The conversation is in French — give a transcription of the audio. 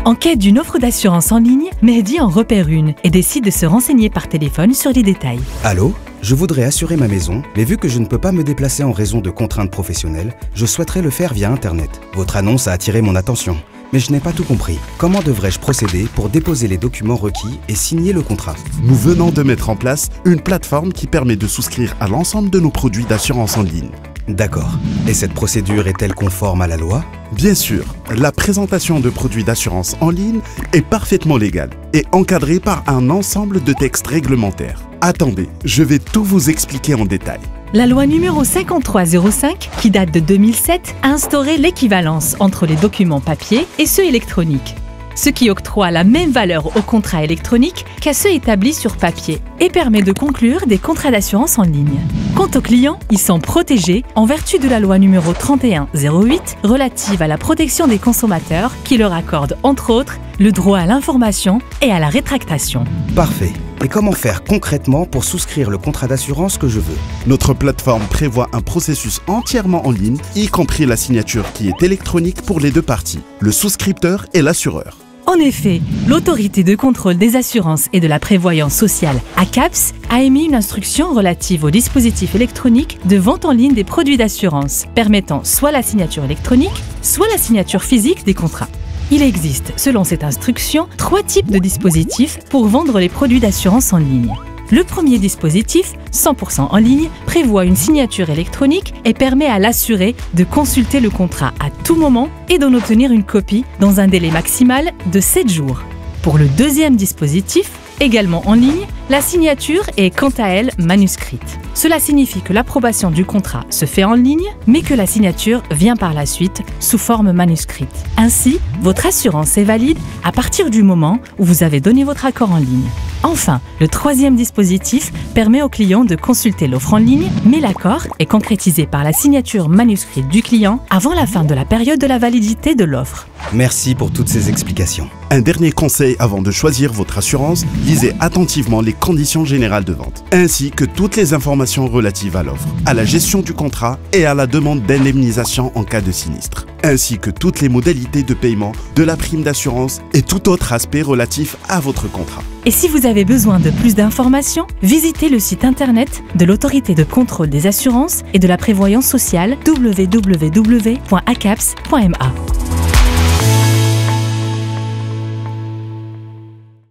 En quête d'une offre d'assurance en ligne, Mehdi en repère une et décide de se renseigner par téléphone sur les détails. Allô ? Je voudrais assurer ma maison, mais vu que je ne peux pas me déplacer en raison de contraintes professionnelles, je souhaiterais le faire via Internet. Votre annonce a attiré mon attention, mais je n'ai pas tout compris. Comment devrais-je procéder pour déposer les documents requis et signer le contrat ? Nous venons de mettre en place une plateforme qui permet de souscrire à l'ensemble de nos produits d'assurance en ligne. D'accord. Et cette procédure est-elle conforme à la loi ? Bien sûr, la présentation de produits d'assurance en ligne est parfaitement légale et encadrée par un ensemble de textes réglementaires. Attendez, je vais tout vous expliquer en détail. La loi numéro 5305, qui date de 2007, a instauré l'équivalence entre les documents papier et ceux électroniques, ce qui octroie la même valeur aux contrats électroniques qu'à ceux établis sur papier et permet de conclure des contrats d'assurance en ligne. Quant aux clients, ils sont protégés en vertu de la loi numéro 3108 relative à la protection des consommateurs qui leur accorde entre autres le droit à l'information et à la rétractation. Parfait. Et comment faire concrètement pour souscrire le contrat d'assurance que je veux ? Notre plateforme prévoit un processus entièrement en ligne, y compris la signature qui est électronique pour les deux parties, le souscripteur et l'assureur. En effet, l'autorité de contrôle des assurances et de la prévoyance sociale, ACAPS, a émis une instruction relative au dispositif électronique de vente en ligne des produits d'assurance, permettant soit la signature électronique, soit la signature physique des contrats. Il existe, selon cette instruction, 3 types de dispositifs pour vendre les produits d'assurance en ligne. Le premier dispositif, 100% en ligne, prévoit une signature électronique et permet à l'assuré de consulter le contrat à tout moment et d'en obtenir une copie dans un délai maximal de 7 jours. Pour le deuxième dispositif, également en ligne, la signature est quant à elle manuscrite. Cela signifie que l'approbation du contrat se fait en ligne, mais que la signature vient par la suite sous forme manuscrite. Ainsi, votre assurance est valide à partir du moment où vous avez donné votre accord en ligne. Enfin, le troisième dispositif permet au client de consulter l'offre en ligne, mais l'accord est concrétisé par la signature manuscrite du client avant la fin de la période de la validité de l'offre. Merci pour toutes ces explications. Un dernier conseil avant de choisir votre assurance, lisez attentivement les conditions générales de vente, ainsi que toutes les informations relatives à l'offre, à la gestion du contrat et à la demande d'indemnisation en cas de sinistre, ainsi que toutes les modalités de paiement de la prime d'assurance et tout autre aspect relatif à votre contrat. Et si vous avez besoin de plus d'informations, visitez le site internet de l'autorité de contrôle des assurances et de la prévoyance sociale www.acaps.ma.